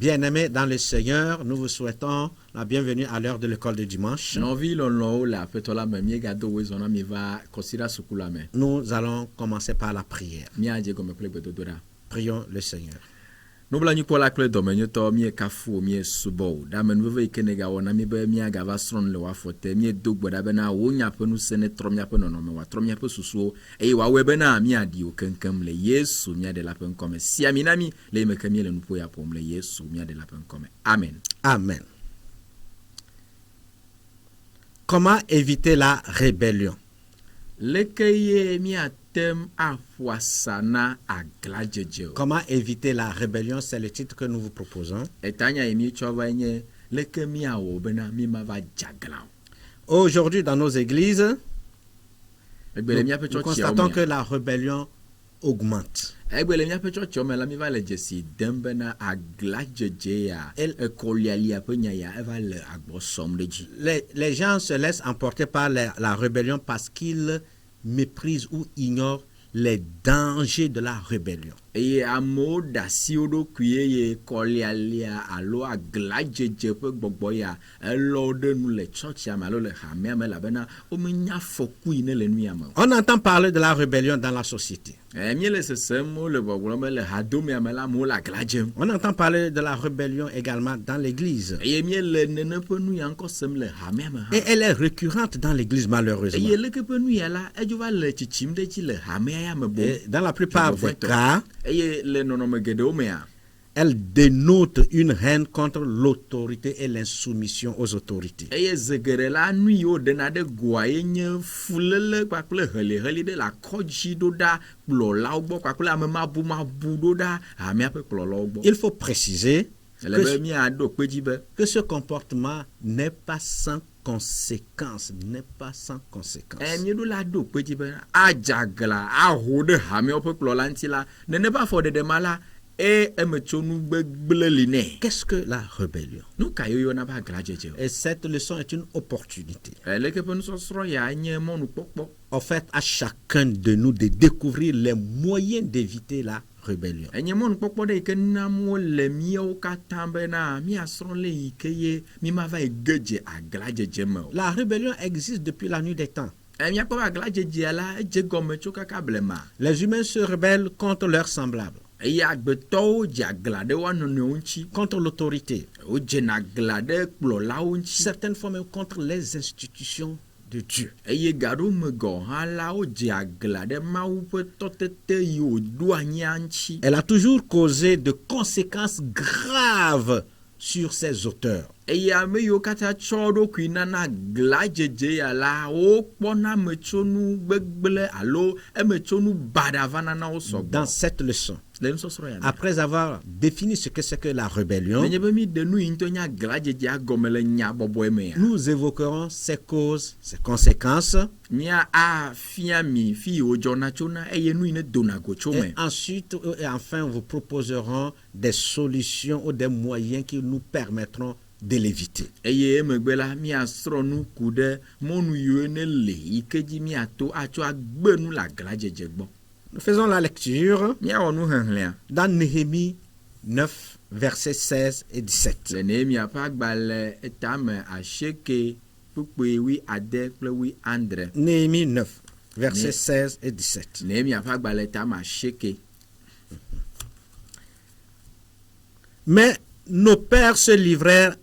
Bien-aimés dans le Seigneur, nous vous souhaitons la bienvenue à l'heure de l'école de dimanche. Nous allons commencer par la prière. Prions le Seigneur. Nous blanc la clé domaine to mi kafu mi subo da men veve kenega wona mi be mi aga va stron le wa fote mi dogbo da be na wo nya pe nu sene tromia pe no me wa tromia pe susu e wa we be na mi adi o kankam le Yesu mi ade la pen comme si aminami le me kamie le nu po ya pom le Yesu mi ade la pen comme amen. Amen. Comment éviter la rébellion? Comment éviter la rébellion, c'est le titre que nous vous proposons. Aujourd'hui, dans nos églises, nous constatons que la rébellion augmente. Les gens se laissent emporter par la rébellion parce qu'ils méprisent ou ignorent les dangers de la rébellion. On entend parler de la rébellion dans la société. On entend parler de la rébellion également dans l'église. Et elle est récurrente dans l'église, malheureusement. Et dans la plupart des cas, elle dénote une haine contre l'autorité et l'insoumission aux autorités. Il faut préciser que ce comportement n'est pas sans conséquence, n'est pas sans conséquence. Qu'est-ce que la rébellion? Et cette leçon est une opportunité. En fait, à chacun de nous de découvrir les moyens d'éviter la rébellion. La rébellion existe depuis la nuit des temps. Les humains se rebellent contre leurs semblables, contre l'autorité, certaines fois même contre les institutions de Dieu. Elle a toujours causé de conséquences graves sur ses auteurs. Dans cette leçon, après avoir défini ce que c'est que la rébellion, nous évoquerons ses causes, ses conséquences, et ensuite et enfin vous proposerons des solutions ou des moyens qui nous permettront de l'éviter. Nous faisons la lecture dans Néhémie 9, versets 16 et 17. Néhémie 9, versets 16 et 17. Mais nos pères se livrèrent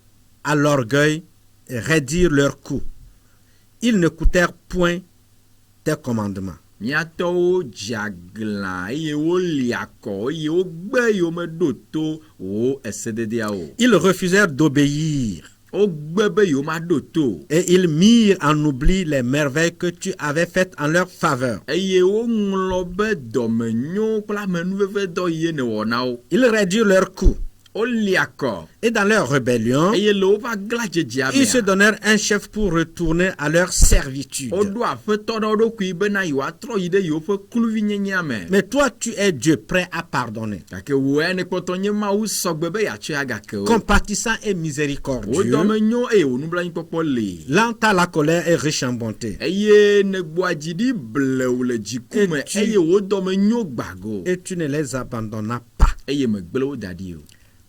à l'orgueil et raidirent leurs coups. Ils n'écoutèrent point tes commandements. Ils refusèrent d'obéir. Et ils mirent en oubli les merveilles que tu avais faites en leur faveur. Ils raidirent leurs coups. Et dans leur rébellion, ils se donnèrent un chef pour retourner à leur servitude. Mais toi, tu es Dieu prêt à pardonner, compatissant et miséricordieux, lent à la colère et riche en bonté. Et tu ne les abandonnas pas.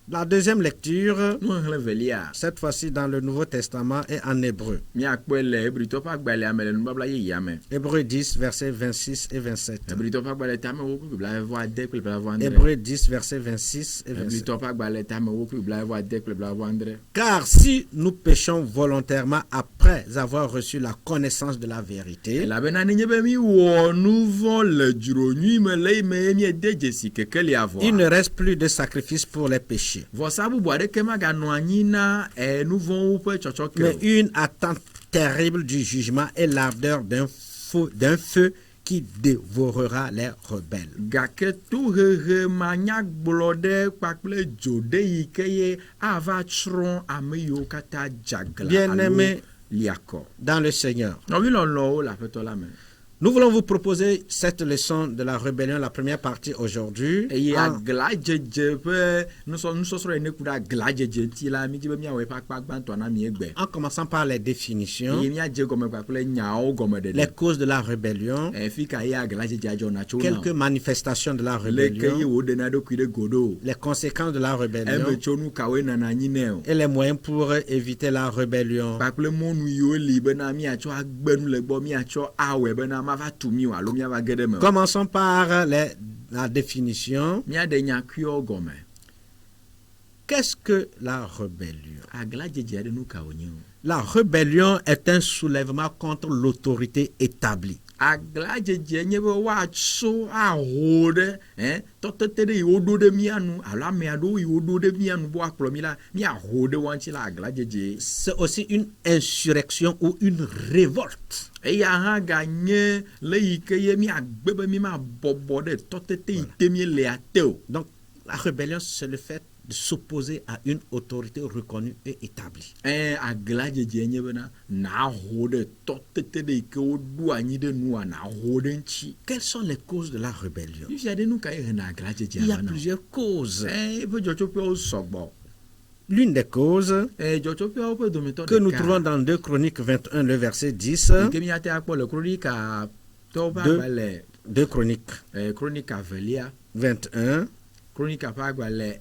La deuxième lecture, nu xlẽ velia cette fois-ci dans le Nouveau Testament, est en hébreu. míakpɔe le Hebritɔwo ƒe agbalẽa me le nubabla yeyea me. Hébreu 10, versets 26 et 27. Hebritɔwo ƒe agbalẽ tame wo kple blaeve-vɔ-ade kple blaeve-vɔ-andre. Hébreu 10, versets 26 et 27. Hebritɔwo ƒe agbalẽ tame wo kple blaeve-vɔ-ade kple blaeve-vɔ-andre. Car si nous péchons volontairement après avoir reçu la connaissance de la vérité, Elabena nenye be miwɔ nu vɔ̃ le dzronyui me le eme ye miede dzesi kekelia il ne vɔa. reste plus de sacrifice pour les péchés, Vɔsa bubu aɖeke maganɔ anyi na nu vɔ̃wo ƒe tsɔtsɔke mais o. une attente terrible du jugement et l'ardeur d'un feu qui dévorera les rebelles. Gake tohehe manyagblɔ ɖe kpakple dzo ɖe yi ke ye ava tsrɔ̃ ame yiwo katã dzagla Bien-aimés liakɔ. dans le Seigneur, Nɔvi lɔlɔwo le aƒetɔ la me. nous voulons vous proposer cette leçon de la rébellion, la première partie aujourd'hui, Eye en, agladzedze ƒe nusɔsrɔ̃ yi ne ku ɖe agladzedze ŋuti la mi dzi be miawɔ eƒe akpa gbãtɔ na mi egbe. en commençant par les définitions, Eye miadze gɔme kpakple nyawo gɔme les ɖeɖe. causes de la rébellion, Fi ka ye agladzedzea dzɔna tso na quelques o. manifestations de la Leke ye rébellion, woɖena eɖokui ɖe go ɖo. les conséquences de la rébellion Eme tso nu kawoe nana anyi nɛ o. et les moyens pour éviter la rébellion. Kpakple mɔnu yiwo li bena miatsɔ agbe nu le gbɔ, miatsɔ awɔe bena mava tu mi o alo miava ge ɖe me o. Commençons par la définition. Miaɖe nyakuiwo gɔme. Qu'est-ce que la rébellion? Agladzedzea ɖe nu ka wònye o. La rébellion est un soulèvement contre l'autorité établie. Agladzedzea nye be woatso aho ɖe tɔtete ɖe yi woɖo ɖe mia nu alo ame aɖewo yi woɖo ɖe mia nu be woakplɔ mi la miaho ɖe woa ŋuti la agladzedze. C'est aussi une insurrection ou une révolte. Eya hã ganye le yi ke ye miagbe be mi mabɔbɔ ɖe tɔtete yi te mielea te o. Donc, la rébellion, c'est le fait de s'opposer à une autorité reconnue et établie. Agladzedzea nye bena naho ɖe tɔtete ɖe yi ke woɖo anyi ɖe nua naho ɖe ŋuti. Quelles sont les causes de la rébellion? Fifia ɖe nu ka ye hena agladzedzea Il y a vana o. plusieurs causes. Eƒe dzɔtsoƒeawo sɔgbɔ. L'une des causes Dzɔtsoƒeawo ƒe dometɔ que nous trouvons ɖeka dans 2 Chroniques 21, le verset 10. yi ke miate akpɔ le kronika tɔwo ƒe agbalẽ 2 Chroniques kronika velia 21. kronika ƒe agbalẽ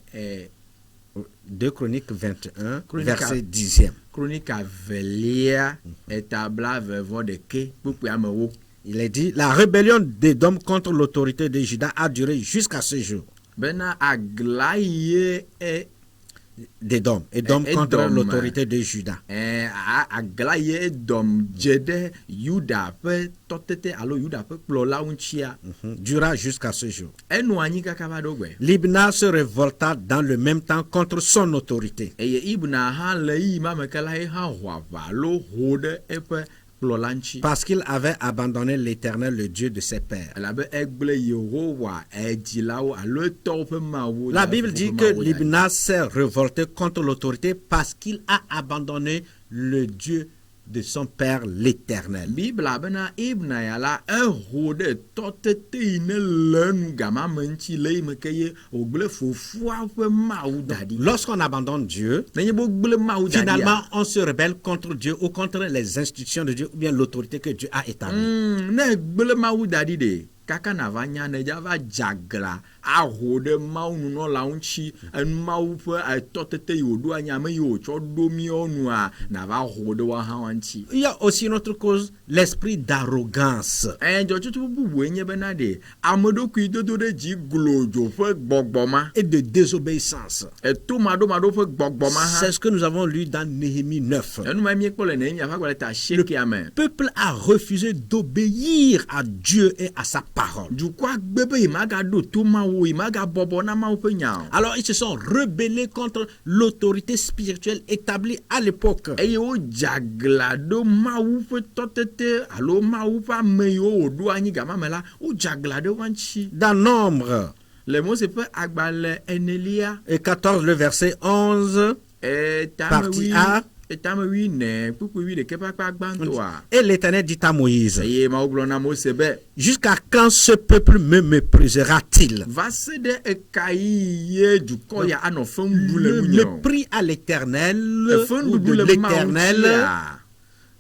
2 Chroniques 21, Chronica. verset 10e. kronika velia eta blaeve-vɔ-ɖeke kpukpui amewo. Il est dit, la rébellion d'Édom contre l'autorité de Juda a duré jusqu'à ce jour. Bena agla ye D'Édom contre Édom, l'autorité de Juda. agla ye Edom dze ɖe Yuda ƒe tɔtete alo Yuda ƒe kplɔlawo ŋutia. Dura jusqu'à ce jour. Enɔ anyi kaka va ɖo gbe. Libna se révolta dans le même temps contre son autorité. Eye Ibna hã le yi ma me ke la ye hã ho aʋa alo ho ɖe eƒe kplɔla ŋuti. Parce qu'il avait abandonné l'Éternel, le Dieu de ses pères. Elabe egble Yehowa edzilawo alo etɔwo ƒe mawu. La Bible dit que Libna s'est révolté contre l'autorité parce qu'il a abandonné le Dieu de son père, l'Éternel. Bibla bena Ibna ya la eho ɖe tɔtete yi ne le nu gama me ŋuti le yi me ke ye wògble fofoa ƒe mawu da ɖi. Lorsqu'on abandonne Dieu, Nenye be wogble mawu da ɖia. finalement, on se rebelle contre Dieu ou contre les institutions de Dieu ou bien l'autorité que Dieu a établie. Ne gble mawu da ɖi ɖe kaka nava nya ne dzava dzagla aho ɖe mawu nunɔla ŋuti mawu ƒe tɔtete yi wòɖo anyi ame yi wòtsɔ ɖo miawo nua nava ho ɖe woaha wa ŋuti. Il y a aussi une autre cause, l'esprit d'arrogance. Dzɔtsotso bubue nye bena ɖe ame ɖokui dodo ɖe dzi glodzo ƒe gbɔgbɔ ma. Et de désobéissance. To maɖomaɖo ƒe gbɔgbɔ ma hã. C'est ce que nous avons lu dans Néhémie 9. Enu ma miekpɔ le Nehemia ƒe agbalẽ ta 7 me. Le peuple a refusé d'obéir à Dieu et à sa parole. Dukɔa gbe be yi magaɖo to mawu yi magabɔbɔ na mawu ƒe nya o. Alors ils se sont rebellés contre l'autorité spirituelle établie à l'époque. Eye wo dzagla ɖo mawu ƒe tɔtete alo mawu ƒe ame yiwo wòɖo anyi gama me la wo dzagla ɖe wa ŋuti. Dans Nombre Le Mose ƒe agbalẽ 4 et 14, le verset 11, partie A. Etamewi ne kpukpui 11 ƒe akpa gbãtɔa. Et l'Éternel dit à Moïse, Eye Mawu gblɔ na Mose be jusqu'à quand ce peuple me méprisera-t-il? va se ɖe eka yi ye dukɔ ya anɔ fem ɖu le Le nunye o. mépris à l'Éternel Fem ou de ɖuɖu le Mawu l'Éternel, ŋutia.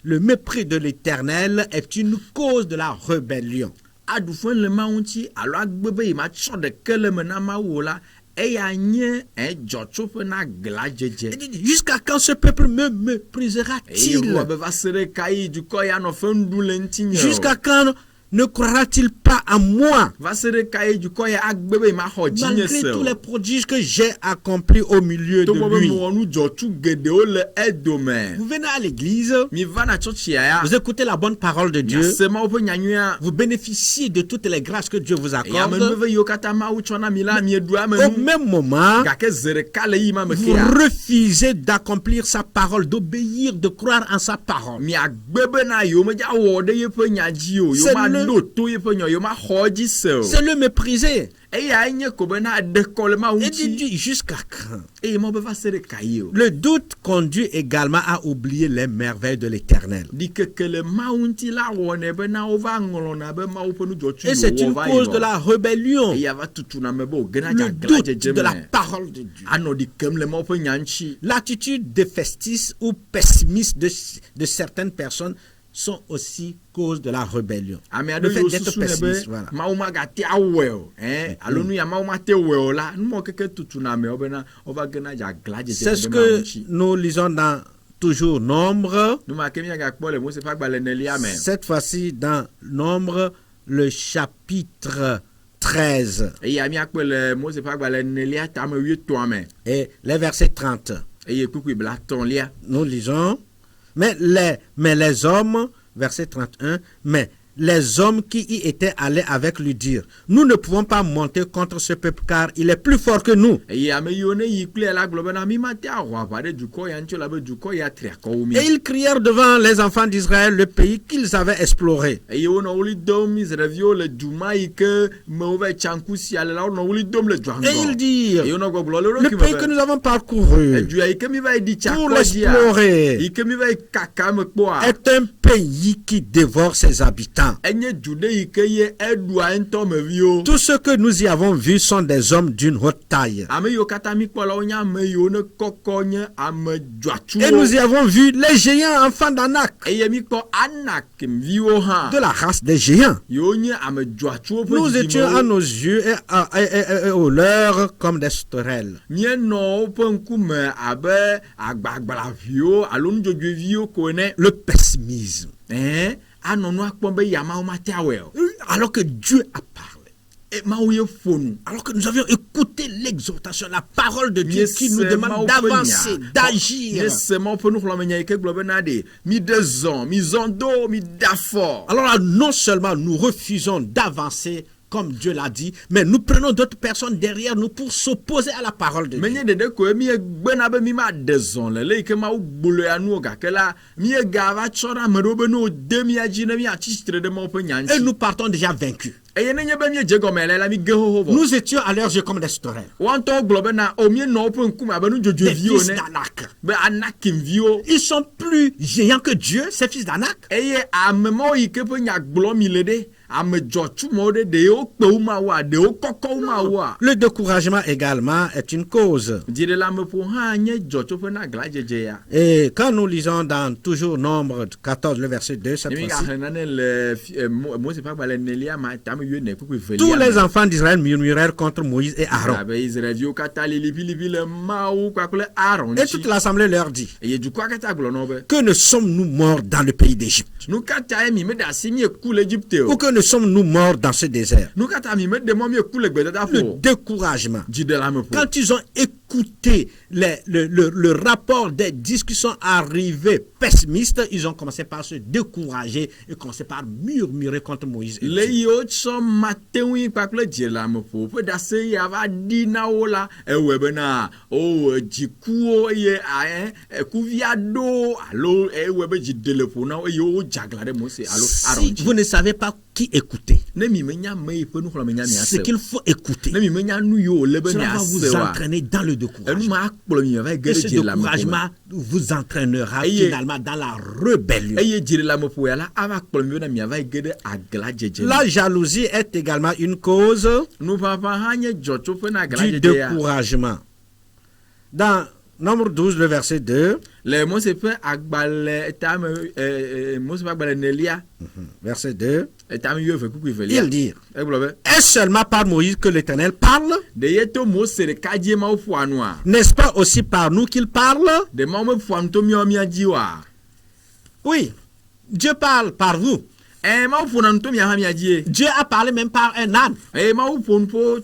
le mépris de l'Éternel est une cause de la rébellion. Aɖu fe le Mawu ŋuti alo agbe be yi matsɔ ɖeke le me na Mawu o la eya nye dzɔtsoƒe na gladzedze. Il dit, jusqu'à quand ce peuple me Eye méprisera-t-il? wo be va se ɖe kayi dukɔ ya nɔ fe nuɖu le ŋutinye o. Jusqu'à quand ne croira-t-il pas à moi? Va se ɖe kayi dukɔ ya agbe be maxɔ dzinye Malgré se tous o. les prodiges que j'ai accomplis au milieu de Togbɔ be lui. mewɔ nu dzɔtsu geɖewo le edome. Vous venez à l'église, Mi va na tsɔtsia ya. vous écoutez la bonne parole de Dieu, Se mawo ƒe nyanyuia. vous bénéficiez de toutes les grâces que Dieu vous Eye ame accorde. nuve yiwo katã Mawu tsɔ na mi la mieɖu ame Au nu. même moment, Gake ze ɖeka le yi ma me vous kea. refusez d'accomplir sa parole, d'obéir, de croire en sa parole. Miagbe bena yewo medza wɔ ɖe yeƒe nya dzi o. C'est Yewo le- maɖo to yeƒe nya, yewo maxɔ edzi se o. C'est le mépriser. Eya nye ko bena ɖe kɔ le Mawu Et ŋuti. dit jusqu'à quand? Eye mawo be va se ɖe kayi o. Le doute conduit également à oublier les merveilles de l'Éternel. Ɖikeke le Mawu ŋuti la wɔnɛ bena wova ŋlɔna be Mawu ƒe nudzɔtsu Et c'est yiwo une va cause de yinɔ. la rébellion. Eya va tutuna me be wògena Le doute dzagbladzedze de la me. parole de Dieu. Anɔ ɖi kem le Mawu ƒe nya ŋuti. L'attitude défaitiste ou pessimiste de certaines personnes sont aussi cause de la rébellion. Ame Le aɖe fait yiwo d'être susu ne be pessimiste, voilà. Mawu magate awɔe o. Alo nu ya Mawu mate wɔe o la, numɔ keke tutuna amewo bena wova gena dzagbladzedze C'est ce ɖe Mawu que ŋuti. nous lisons dans toujours Nombre, Numa ke miagakpɔ le Mose ƒe agbalẽ nelia me. cette fois-ci dans Nombre, le chapitre 13 Eye miakpɔ le Mose ƒe agbalẽ nelia tame 8 me. et les versets 30. Eye kpukpui bla tɔ̃lia. Nous lisons, mais les hommes, verset 31, mais les hommes qui y étaient allés avec lui dirent, nous ne pouvons pas monter contre ce peuple car il est plus fort que nous. Eye ame yiwo ne yi kple la gblɔ bena mi mate awɔ aʋa ɖe dukɔ ya ŋuti o labe dukɔ ya tri akɔ wu mi. Et ils crièrent devant les enfants d'Israël le pays qu'ils avaient exploré. Eye wonɔ wuli dom Israelviwo le du ma yi ke mewo va tsanku sia le la wonɔ wuli dom le dua Et ils ŋgɔ. dirent, Eye wonɔ gbɔgblɔ le le ɖokui pays que me nous be. avons parcouru Edua yi ke mi va yi ɖi pour tsakɔ dzia. l'explorer Yi ke mi va yi kaka me kpɔa. est un pays qui dévore ses habitants. Enye du ɖe yi ke ye eɖua ŋutɔ me viwo. Tous ceux que nous y avons vus sont des hommes d'une haute taille. Ame yiwo katã mi kpɔ la wonye ame yiwo ne kɔkɔ nye ame Et dzɔatsuwo. nous y avons vu les géants enfants d'Anak, Eye mi kpɔ Anakviwo hã. de la race des géants. Yiwo nye ame dzɔatsuwo ƒe Nous étions à dzidzimewo. nos yeux et aux leurs comme des sauterelles. Mienɔ woƒe ŋkume abe agbagblaviwo alo nudzodzoeviwo ko ene. Le pessimisme. Anɔ nua kpɔm be yamawo mate awɔe o. Alors que Dieu a parlé. E Mawu ye ƒo nu. Alors que nous avions écouté l'exhortation, la parole de Dieu qui nous Miese demande Mawu ƒe d'avancer, nya. d'agir. Miese Mawu ƒe nuxlɔ̃amenya yi ke gblɔ bena ɖe mi ɖe zɔ, mi zɔ do, mi da fɔ. Alors là, non seulement nous refusons d'avancer comme Dieu l'a dit, mais nous prenons d'autres personnes derrière nous pour s'opposer à la parole de Dieu. Menye ɖeɖe koe miegblẽna be mi maɖe zɔ le yi ke Mawu gblɔ ya nuwo gake la miegava tsɔ ɖe ame ɖewo be ne wode mia dzi ne miatsi tsitre ɖe Mawu ƒe nya Et ŋuti. nous partons déjà vaincus. Eye nenye be miedze gɔme le la mi ge xoxo vɔ. Nous étions à leurs yeux comme des sauterelles, Woantɔwo gblɔ bena o mienɔ woƒe ŋkume abe des nudzodzoeviwo fils ne d'Anak. be Anakimviwo. Ils sont plus géants que Dieu, ces fils d'Anak. Eye ame mawo yi ke ƒe nya gblɔ mi le ɖe ame dzɔtsumawo ɖe ɖewo kpe wu mawoa ɖewo kɔkɔ wu mawoa. Le découragement également est une cause. Dziɖelameƒo hã nye dzɔtsoƒe na gladzedze ya. Et quand nous lisons dans toujours Nombre 14, le verset 2, cette Ne mi fois-ci, gaxlẽ nane le Mose ƒe agbalẽ nelia ma tame 9 kpukpui tous velia les me. enfants d'Israël murmurèrent contre Moïse et Aaron. Abe Israelviwo katã liliƒiliƒi le Mawu kpakple Aaron Et toute ŋuti. l'assemblée leur dit, Eye dukɔa katã gblɔ na wo be que ne sommes-nous morts dans le pays d'Égypte? nu katã mi meɖe asi mieku le Egipte Ou o. que ne sommes-nous morts dans ce désert? Nu katã mi meɖe mɔ mieku le gbedadaƒo Le o. découragement. Dziɖelameƒo. Quand ils ont écouté le rapport des discussions arrivées pessimistes, ils ont commencé par se décourager et commencé par murmurer contre Moïse. Et Le Dieu. yiwo tsɔ mateŋui kpakple dziɖelameƒo ƒe ɖase ya va ɖi na wo la ewɔe bena o dzikuwo eye ekuvia ɖo alo ewɔe be dzi ɖe le ƒo na wo eye wo dzagla ɖe Mose alo Aaron Si dzi. vous ne savez pas qui écouter, Ne mi menya ame yi ƒe nuxlɔ̃amenya ce miase qu'il o. faut écouter, Ne mi menya nu yiwo le be cela va miase vous oa. entraîner dans le Enu découragement. ma akplɔ mi va yi ge Et ɖe ce dziɖelameƒo me. découragement vous entraînera Eye- finalement dans la rébellion. Eye dziɖelameƒo ya la ava kplɔ mi bena miava yi ge ɖe agladzedze me. La jalousie est également une cause Nuƒaƒã hã nye dzɔtsoƒe na du gladzedze ya. découragement. Dans Nombre 12, le verset 2. Le Mose pe agbale etam Mose pe agbale nelia Verset 2. etam yo fe kuku velia. Il dit, E globe. est-ce seulement par Moïse que l'Éternel parle? De yeto Mose de kadie ma fu anwa. N'est-ce pas aussi par nous qu'il parle? De ma me fu anto mi o mi ajiwa. Oui, Dieu parle par vous. Ma fu anto mi ha mi ajie. Dieu a parlé même par un âne. Ma fu po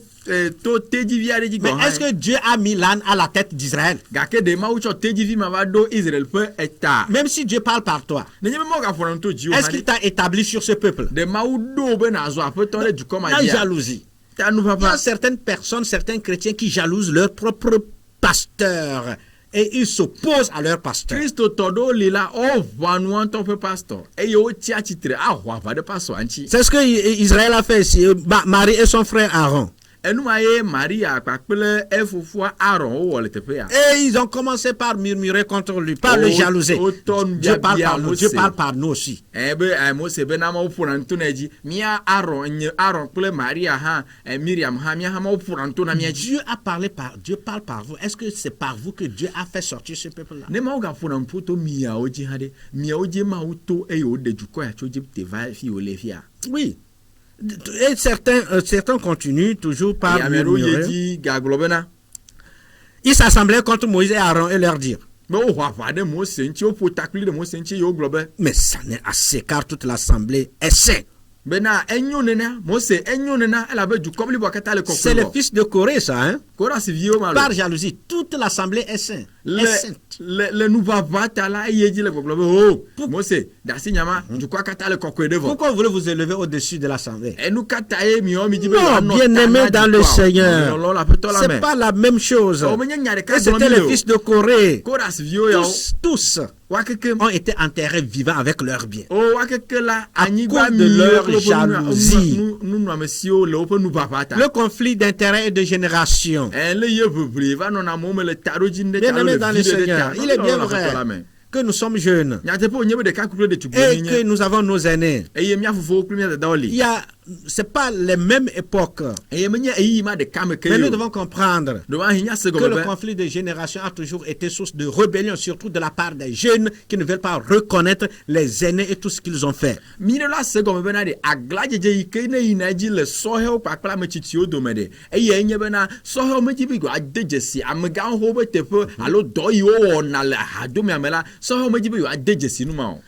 to teji vi ade Mais est-ce que Dieu a mis l'âne à la tête d'Israël? Gake de ma ucho teji vi ma va do Israël pe eta. Même si Dieu parle par toi, Ne nyeme mo ga fu anto jiwa. est-ce qu'il t'a établi sur ce peuple? De ma do be na zo ape to le du koma La dia. jalousie. Ta nou Il y a papa. certaines personnes, certains chrétiens qui jalousent leur propre pasteur et ils s'opposent à leur pasteur. Christo todo lila o vanu anto pe pastor. E yo ti a titre a hwa va de pastor anchi. C'est ce que Israël a fait ici. Marie et son frère Aaron. Enu maye Maria akpakpele efofua Aaron o wole tepe ya. Et ils ont commencé par murmurer contre lui, par le jalouser. Dieu parle par nous, Dieu parle par nous aussi. Ebe Mose be na ma ofura nto na ji. Mia Aaron kple Maria ha Miriam ha mia ha ma ofura nto na mia ji. Dieu parle par vous. Est-ce que c'est par vous que Dieu a fait sortir ce peuple-là? Ne ma ga funa mpoto mia oji ha de. Mia oji ma uto e yo de juko ya choji te va fi o le fia. Oui. Et certains continuent toujours par murmurer. Ils s'assemblaient contre Moïse et Aaron et leur dire. Mais ça n'est assez car toute l'assemblée est sainte. C'est le fils de Corée, ça, hein? Par jalousie, toute l'assemblée est sainte. Pourquoi voulez vous élever au-dessus de l'assemblée? Non, bien-aimé dans le Seigneur, c'est pas la même chose. Et c'était le fils de Corée. Tous ont été enterrés vivants avec leurs biens. À cause de leur jalousie. Le conflit d'intérêt et de génération. Bien-aimé dans le Seigneur, il est bien vrai que nous sommes jeunes et que nous avons nos aînés. C'est pas les mêmes époques. Mais nous devons comprendre que le conflit de génération a toujours été source de rébellion, surtout de la part des jeunes qui ne veulent pas reconnaître les aînés et tout ce qu'ils ont fait.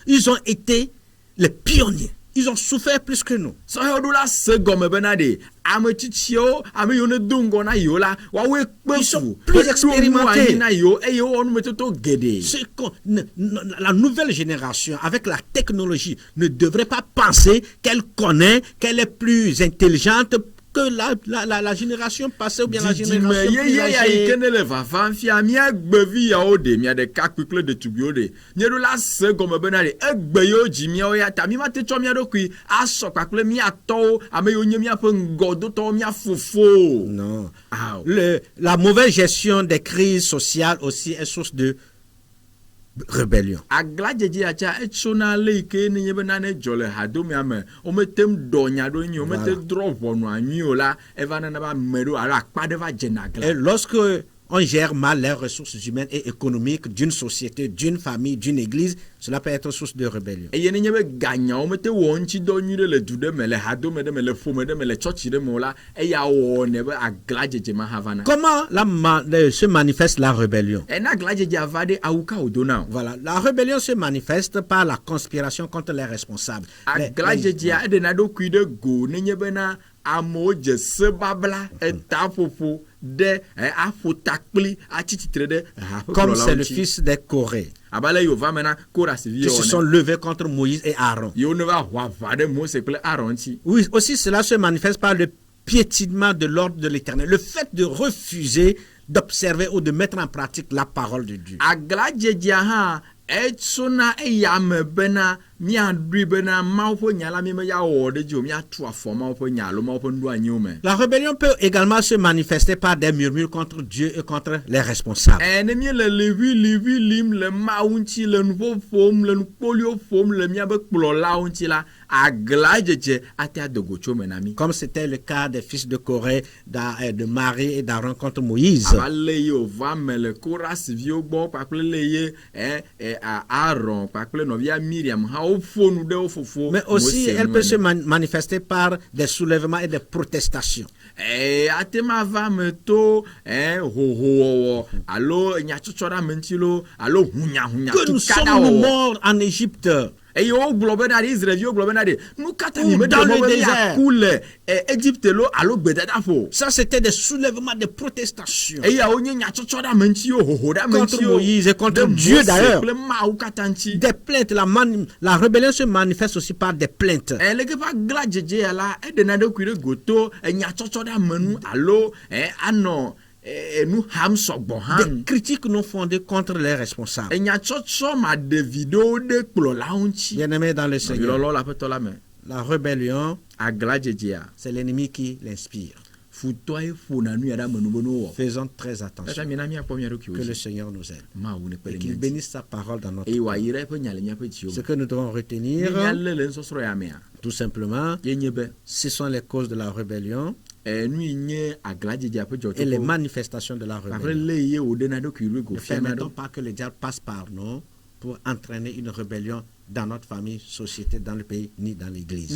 Ils ont été les pionniers. Ils ont souffert plus que nous. Ils sont plus expérimentés. La nouvelle génération, avec la technologie, ne devrait pas penser qu'elle connaît, qu'elle est plus intelligente que la génération passée ou bien la génération plus âgée. Non. La mauvaise gestion des crises sociales aussi est source de rébellion. Et lorsque on gère mal les ressources humaines et économiques d'une société, d'une famille, d'une église, cela peut être source de rébellion. Comment se manifeste la rébellion? Voilà, la rébellion se manifeste par la conspiration contre les responsables. Comme c'est le fils des Corée qui se sont levés contre Moïse et Aaron. Oui, aussi cela se manifeste par le piétinement de l'ordre de l'Éternel, le fait de refuser d'observer ou de mettre en pratique la parole de Dieu. La rébellion peut également se manifester par des murmures contre Dieu et contre les responsables. aglajeje ate adogocho menami Comme c'était le cas des fils de Corée, de Marie et d'Aaron contre Moïse. abaleye ova mele koras vio gbo pakple leye Aaron pakple novia Miriam ha ofonu de ofofo. Mais aussi, elle peut se manifester par des soulèvements et des protestations. Atema va meto ho alo nyachochora mentilo alo hunya Que nous sommes morts en Égypte. Et yo globena Israël yo globena de nous katani me dans le désert coule Égypte lo alo gbedada fo. Ça c'était des soulèvements de protestation. Et ya onye nyachochora mentio ho da mentio contre Moïse et contre Dieu d'ailleurs. Des plaintes, la rébellion se manifeste aussi par des plaintes. Leke pa glajeje ala de na de kwire goto nyachochora menu alo ano nous ham sogbo han des critiques non fondées contre les responsables. Bien-aimés dans le Seigneur, la rébellion, c'est l'ennemi qui l'inspire. Faisons très attention. Que le Seigneur nous aide et qu'il bénisse sa parole dans notre vie. Ce que nous devons retenir, tout simplement, ce sont les causes de la rébellion et les manifestations de la rébellion. Ne permettons pas que le diable passe par nous pour entraîner une rébellion dans notre famille, société, dans le pays, ni dans l'église.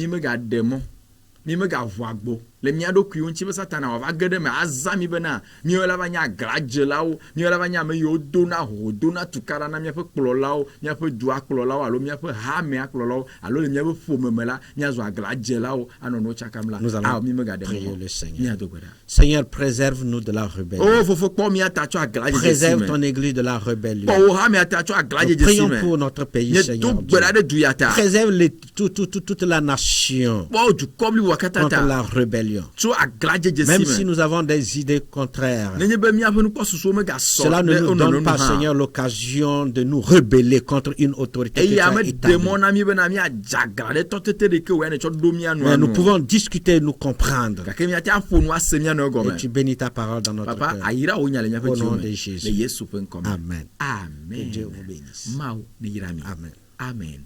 Le miado kuyunchi be satana wa gede me azami bena mi wala banya grajelawo mi wala banya me yodona hodona tukara na mi fe klolawo mi fe dua klolawo alo mi fe ha me klolawo alo le mi fe fomemela mi azo grajelawo anono chakamla ah mi me gade prier le Seigneur. Seigneur, préserve-nous de la rébellion. Oh faut pas mi atacho agraje. Préserve ton église de la rébellion. Oh ha mi atacho agraje. Prions pour notre pays, Seigneur. Préserve toute la nation contre la rébellion. Même si nous avons des idées contraires, cela ne nous donne pas, Seigneur, l'occasion de nous rebeller contre une autorité que tu as établie. Mais nous pouvons discuter et nous comprendre. Et tu bénis ta parole dans notre cœur. Au nom de Jésus. Amen. Amen. Que Dieu vous bénisse. Amen. Amen.